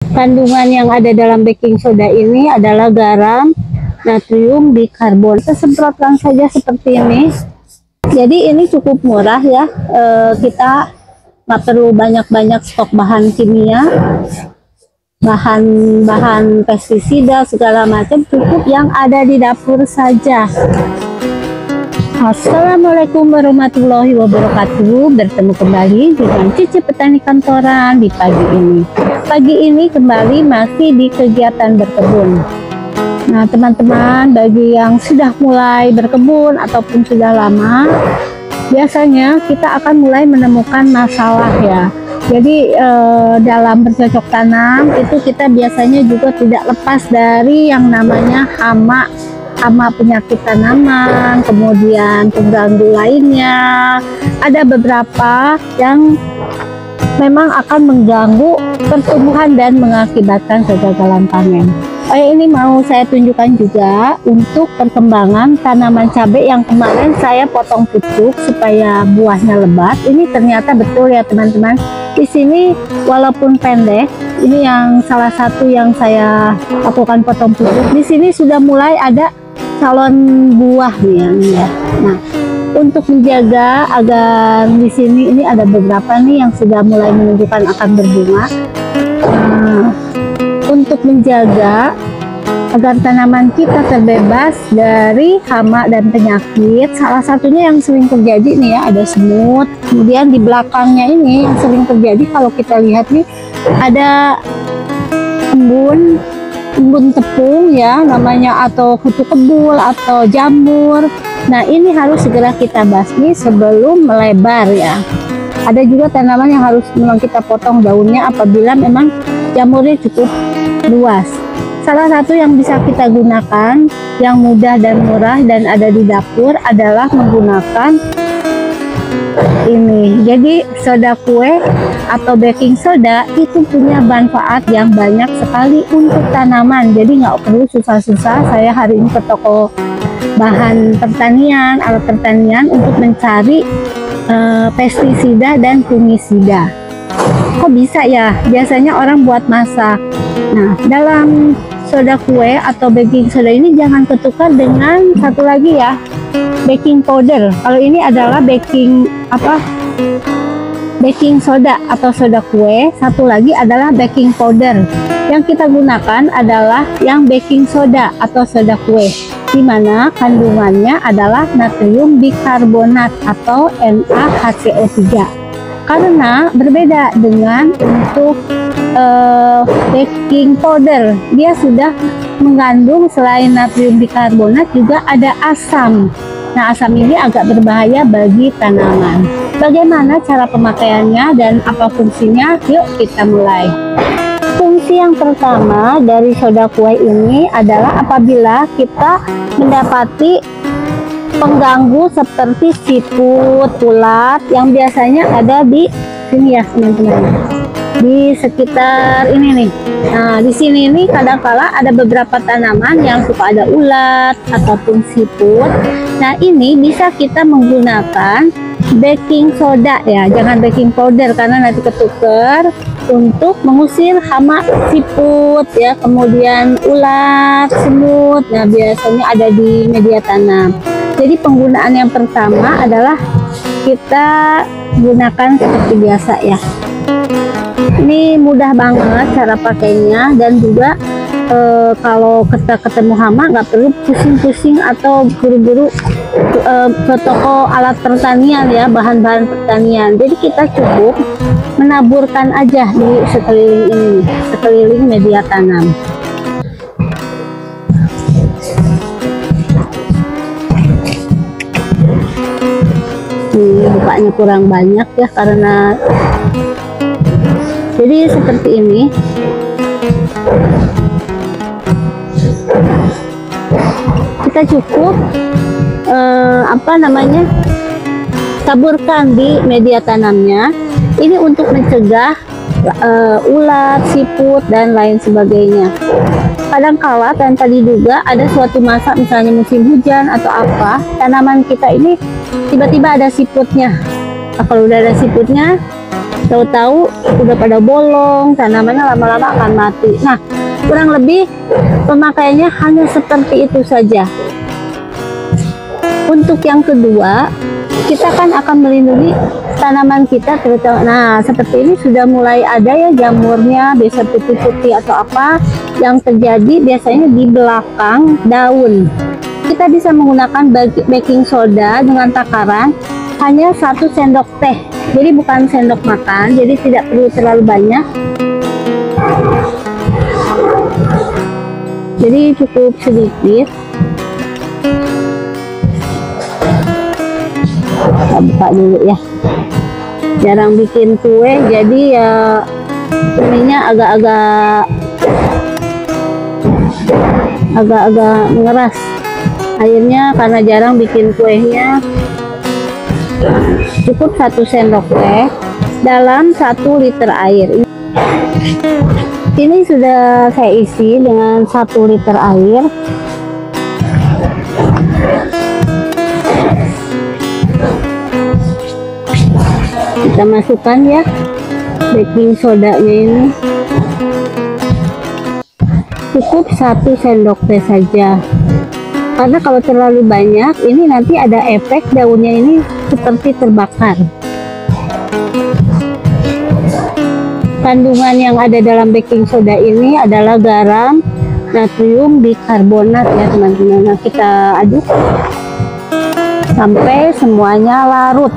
Kandungan yang ada dalam baking soda ini adalah garam, natrium bikarbonat. Kita semprotkan saja seperti ini. Jadi ini cukup murah ya. Kita nggak perlu banyak-banyak stok bahan kimia, bahan pestisida segala macam, cukup yang ada di dapur saja. Assalamualaikum warahmatullahi wabarakatuh. Bertemu kembali dengan Cici Petani Kantoran di pagi ini. Pagi ini kembali masih di kegiatan berkebun. Nah teman-teman, bagi yang sudah mulai berkebun ataupun sudah lama, biasanya kita akan mulai menemukan masalah ya. Jadi dalam bercocok tanam itu kita biasanya juga tidak lepas dari yang namanya hama penyakit tanaman, kemudian pengganggu lainnya. Ada beberapa yang memang akan mengganggu pertumbuhan dan mengakibatkan kegagalan panen. Ini mau saya tunjukkan juga untuk perkembangan tanaman cabai yang kemarin saya potong pucuk supaya buahnya lebat. Ini ternyata betul ya teman-teman. Di sini walaupun pendek, ini yang salah satu yang saya lakukan potong pucuk. Di sini sudah mulai ada calon buah nih ya. Nah, untuk menjaga agar di sini ini ada beberapa nih yang sudah mulai menunjukkan akan berbunga. Untuk menjaga agar tanaman kita terbebas dari hama dan penyakit, salah satunya yang sering terjadi nih ya, ada semut. Kemudian di belakangnya ini yang sering terjadi kalau kita lihat nih ada embun tepung ya namanya, atau kutu kebul atau jamur. Nah ini harus segera kita basmi sebelum melebar ya. Ada juga tanaman yang harus memang kita potong daunnya apabila memang jamurnya cukup luas. Salah satu yang bisa kita gunakan yang mudah dan murah dan ada di dapur adalah menggunakan ini. Jadi soda kue atau baking soda itu punya manfaat yang banyak sekali untuk tanaman. Jadi nggak perlu susah-susah saya hari ini ke toko bahan pertanian, alat pertanian untuk mencari pestisida dan fungisida. Kok bisa ya? Biasanya orang buat masak. Nah, dalam soda kue atau baking soda ini jangan ketukar dengan satu lagi ya, baking powder. Kalau ini adalah baking soda atau soda kue, satu lagi adalah baking powder. Yang kita gunakan adalah yang baking soda atau soda kue, di mana kandungannya adalah natrium bikarbonat atau NaHCO3. Karena berbeda dengan untuk baking powder, dia sudah mengandung selain natrium bikarbonat juga ada asam. Nah, asam ini agak berbahaya bagi tanaman. Bagaimana cara pemakaiannya dan apa fungsinya? Yuk kita mulai. Fungsi yang pertama dari soda kue ini adalah apabila kita mendapati pengganggu seperti siput, ulat yang biasanya ada di sini ya teman-teman, di sekitar ini nih. Nah di sini nih kadang-kala ada beberapa tanaman yang suka ada ulat ataupun siput. Nah ini bisa kita menggunakan baking soda ya, jangan baking powder karena nanti ketuker, untuk mengusir hama siput ya, kemudian ulat, semut. Nah biasanya ada di media tanam. Jadi penggunaan yang pertama adalah kita gunakan seperti biasa ya. Ini mudah banget cara pakainya, dan juga kalau kita ketemu hama nggak perlu pusing-pusing atau buru-buru ke toko alat pertanian ya, bahan-bahan pertanian. Jadi kita cukup menaburkan aja di sekeliling ini, sekeliling media tanam. Bukanya kurang banyak ya karena jadi seperti ini. Kita cukup taburkan di media tanamnya. Ini untuk mencegah ulat, siput dan lain sebagainya. Kadang-kala tanpa diduga ada suatu masa misalnya musim hujan atau apa, tanaman kita ini tiba-tiba ada siputnya. Nah, kalau udah ada siputnya tahu-tahu udah pada bolong, tanamannya lama-lama akan mati. Nah, kurang lebih pemakaiannya hanya seperti itu saja. Untuk yang kedua, kita kan akan melindungi tanaman kita terutama. Nah, seperti ini sudah mulai ada ya jamurnya, biasa putih-putih atau apa yang terjadi biasanya di belakang daun. Kita bisa menggunakan baking soda dengan takaran hanya 1 sendok teh. Jadi bukan sendok makan, jadi tidak perlu terlalu banyak. Jadi cukup sedikit. Kita buka dulu ya. Jarang bikin kue, jadi ya ininya agak-agak mengeras airnya karena jarang bikin kuenya. Cukup 1 sendok teh dalam 1 liter air. Ini sudah saya isi dengan 1 liter air. Kita masukkan ya baking sodanya ini. Cukup 1 sendok teh saja. Karena kalau terlalu banyak, ini nanti ada efek daunnya ini seperti terbakar. Kandungan yang ada dalam baking soda ini adalah garam, natrium bikarbonat ya teman-teman. Nah, kita aduk sampai semuanya larut.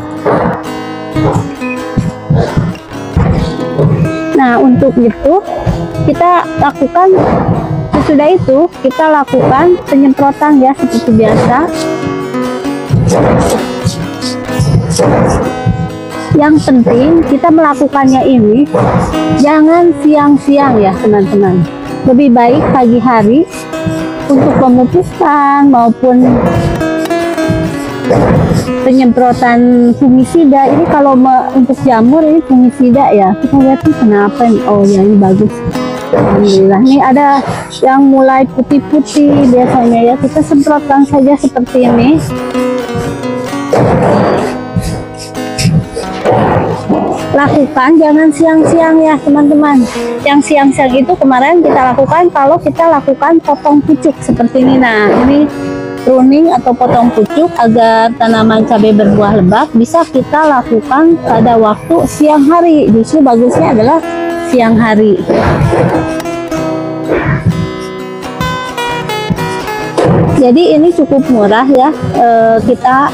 Nah, untuk itu kita lakukan, sesudah itu kita lakukan penyemprotan ya seperti biasa. Yang penting kita melakukannya ini jangan siang-siang ya teman-teman. Lebih baik pagi hari untuk pemupukan maupun penyemprotan fungisida. Ini kalau untuk jamur ini fungisida ya. Kita lihat nih kenapa nih. Oh ya, ini bagus. Alhamdulillah. Ini ada yang mulai putih-putih biasanya ya. Kita semprotkan saja seperti ini. Lakukan jangan siang-siang ya teman-teman. Yang siang-siang itu kemarin kita lakukan kalau kita lakukan potong pucuk seperti ini. Nah, ini pruning atau potong pucuk agar tanaman cabai berbuah lebat bisa kita lakukan pada waktu siang hari. Justru bagusnya adalah siang hari. Jadi ini cukup murah ya. Kita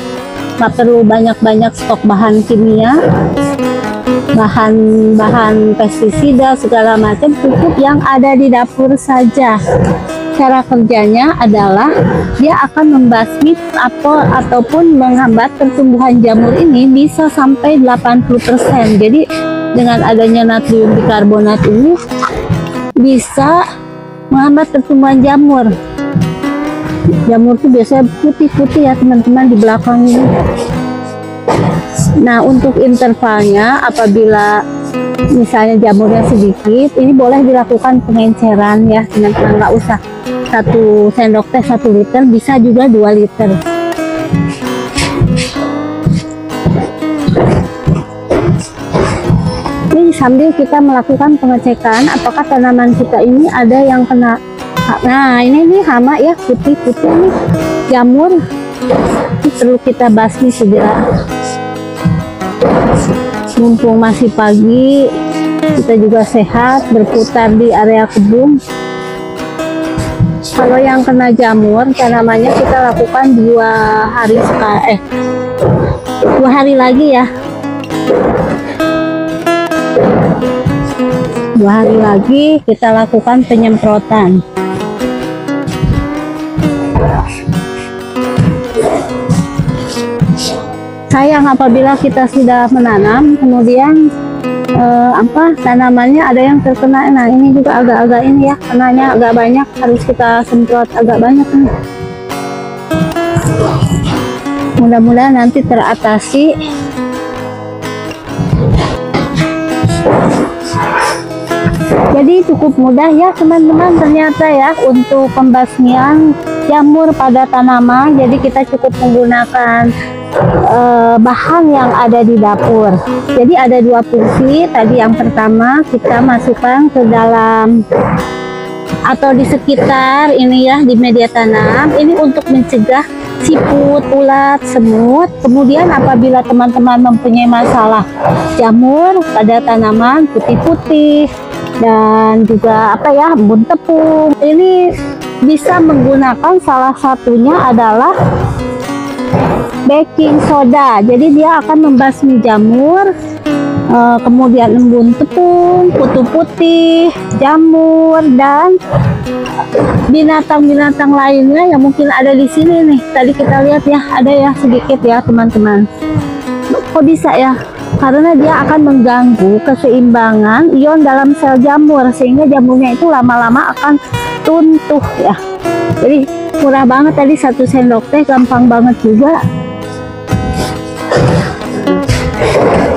nggak perlu banyak-banyak stok bahan kimia, bahan pestisida segala macam, cukup yang ada di dapur saja. Cara kerjanya adalah dia akan membasmi ataupun menghambat pertumbuhan jamur ini bisa sampai 80%. Jadi dengan adanya natrium bikarbonat ini bisa menghambat pertumbuhan jamur. Jamur itu biasanya putih-putih ya teman-teman di belakang ini. Nah, untuk intervalnya apabila misalnya jamurnya sedikit, ini boleh dilakukan pengenceran ya teman-teman. Nggak usah 1 sendok teh 1 liter, bisa juga 2 liter. Ini sambil kita melakukan pengecekan apakah tanaman kita ini ada yang kena. Nah, ini nih hama ya, putih-putih nih jamur. Ini perlu kita basmi segera. Mumpung masih pagi, kita juga sehat berputar di area kebun. Kalau yang kena jamur tanamannya kita lakukan 2 hari lagi ya. 2 hari lagi kita lakukan penyemprotan. Sayang apabila kita sudah menanam kemudian tanamannya ada yang terkena. Nah, ini juga agak-agak ini ya, kenanya agak banyak, harus kita semprot agak banyak nih. Mudah-mudahan nanti teratasi. Jadi cukup mudah ya teman-teman ternyata ya untuk pembasmian jamur pada tanaman. Jadi kita cukup menggunakan bahan yang ada di dapur. Jadi ada dua fungsi. Tadi yang pertama kita masukkan ke dalam atau di sekitar ini ya, di media tanam ini untuk mencegah siput, ulat, semut. Kemudian apabila teman-teman mempunyai masalah jamur pada tanaman putih-putih dan juga apa ya, embun tepung, ini bisa menggunakan salah satunya adalah baking soda. Jadi dia akan membasmi jamur, kemudian embun tepung, kutu putih, jamur, dan binatang-binatang lainnya yang mungkin ada di sini nih. Tadi kita lihat ya, ada ya sedikit ya teman-teman. Kok bisa ya? Karena dia akan mengganggu keseimbangan ion dalam sel jamur, sehingga jamurnya itu lama-lama akan tuntuh ya. Jadi murah banget tadi, 1 sendok teh, gampang banget juga.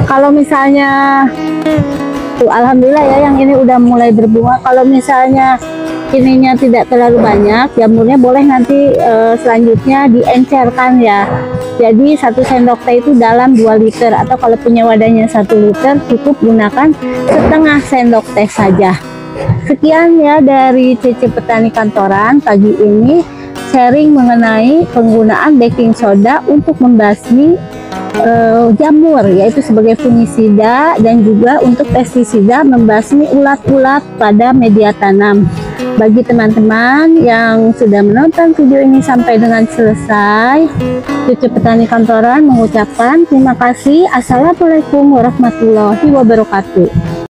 Kalau misalnya tuh, alhamdulillah ya yang ini udah mulai berbunga. Kalau misalnya ininya tidak terlalu banyak jamurnya, boleh nanti selanjutnya diencerkan ya. Jadi 1 sendok teh itu dalam 2 liter, atau kalau punya wadahnya 1 liter cukup gunakan setengah sendok teh saja. Sekian ya dari Cece Petani Kantoran pagi ini, sharing mengenai penggunaan baking soda untuk membasmi jamur, yaitu sebagai fungisida dan juga untuk pestisida membasmi ulat-ulat pada media tanam. Bagi teman-teman yang sudah menonton video ini sampai dengan selesai, Cece Petani Kantoran mengucapkan terima kasih. Assalamualaikum warahmatullahi wabarakatuh.